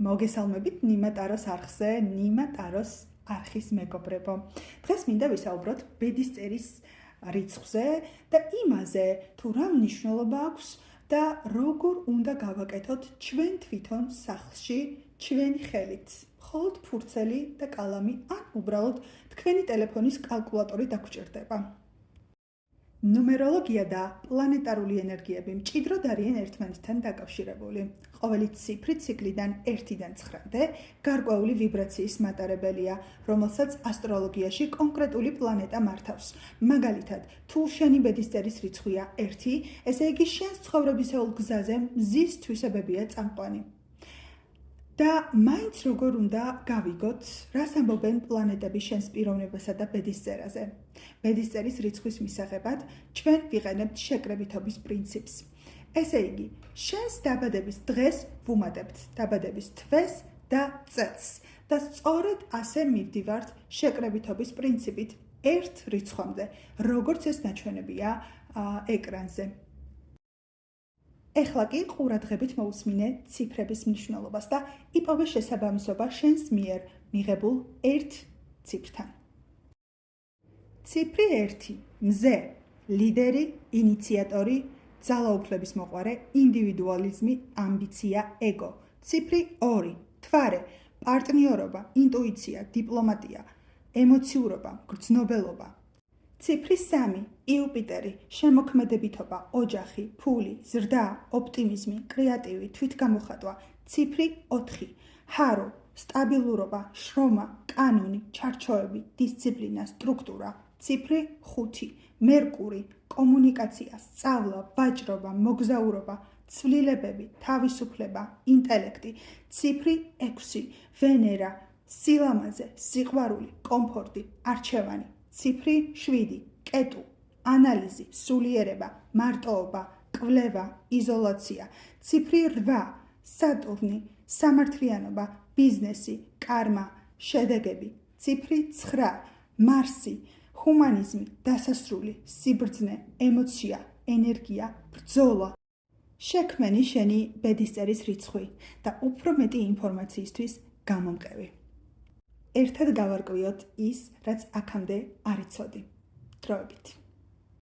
მოგესალმებით ნიმატაროს არხზე, ნიმატაროს არხის მეგობრებო. დღეს მინდა ვისაუბროთ ბედისწერის რიცხვზე და იმაზე, თუ რა მნიშვნელობა აქვს და როგორ უნდა გავაკეთოთ ჩვენ თვითონ სახლში, ჩვენი ხელით. მხოლოდ ფურცელი და კალამი ან უბრალოდ თქვენი ტელეფონის კალკულატორი დაგვრჩერდება. ნუმეროლოგია და პლანეტარული ენერგიები მჭიდროდ არიან ერთმანეთთან დაკავშირებული. ყოველი ციფრი ციკლიდან 1-დან 9-მდე გარკვეული ვიბრაციის მატარებელია, რომელსაც ასტროლოგიაში კონკრეტული პლანეტა მართავს. მაგალითად, თუ შენი ბედისწერის რიცხვია 1, ესე იგი შენს ცხოვრებისეულ გზაზე მზის თვისებებია წამყვანი. და მაინც როგორ უნდა გავიგოთ, რას ამბობენ პლანეტები შენს პიროვნებასა და ბედისწერაზე. ბედისწერის რიცხვის მისაღებად ჩვენ ვიყენებთ შეკრებითობის პრინციპს. ესე იგი, შენს დაბადების დღეს ვუმატებთ დაბადების თვეს და წელს და სწორედ ასე მივდივართ შეკრებითობის პრინციპით ერთ რიცხვამდე, როგორც ეს ნაჩვენებია ეკრანზე. ეხლა კი ყურადღებით მოусმინე ციფრების მნიშვნელობას და იპოვე შესაბამისობა შენს მიერ მიღებულ ერთ ციფრთან. ციფრი 1, მზე, ლიდერი, ინიციატორი, ძალაუფლების მოყვარე, ინდივიდუალიზმი, ამბიცია, ეგო. ციფრი 2, თვარე, პარტნიორობა, ინტუიცია, დიპლომატია, ემოციურობა, გრძნობელობა. ციფრი 3, იუპიტერი, შემოქმედებითობა, ოჯახი, ფული, ზრდა, ოპტიმიზმი, კრეატივი, თვითგამოხატვა. ციფრი 4, ჰარო, სტაბილურობა, შრომა, კანონი, ჩარჩოები, დისციპლინა, სტრუქტურა. ციფრი 5, მერკური, კომუნიკაცია, სწავლა, ვაჭრობა, მოგზაურობა, ცვლილებები, თავისუფლება, ინტელექტი. ციფრი 6, ვენერა, სილამაზე, სიყვარული, კომფორტი, არჩევანი. ციფრი 7, კეტუ, ანალიზი, სულიერება, მარტოობა, კვლევა, იზოლაცია. ციფრი 8, სატურნი, სამართლიანობა, ბიზნესი, კარმა, შედეგები. ციფრი 9, მარსი, ჰუმანიზმი, დასასრული, სიბრძნე, ემოცია, ენერგია, ბრძოლა. შექმენი შენი ბედისწერის რიცხვი და უფრო მეტი ინფორმაციისთვის გამომყევი. ერთად გავარკვიოთ ის, რაც აქამდე არ იცოდი. დროებით.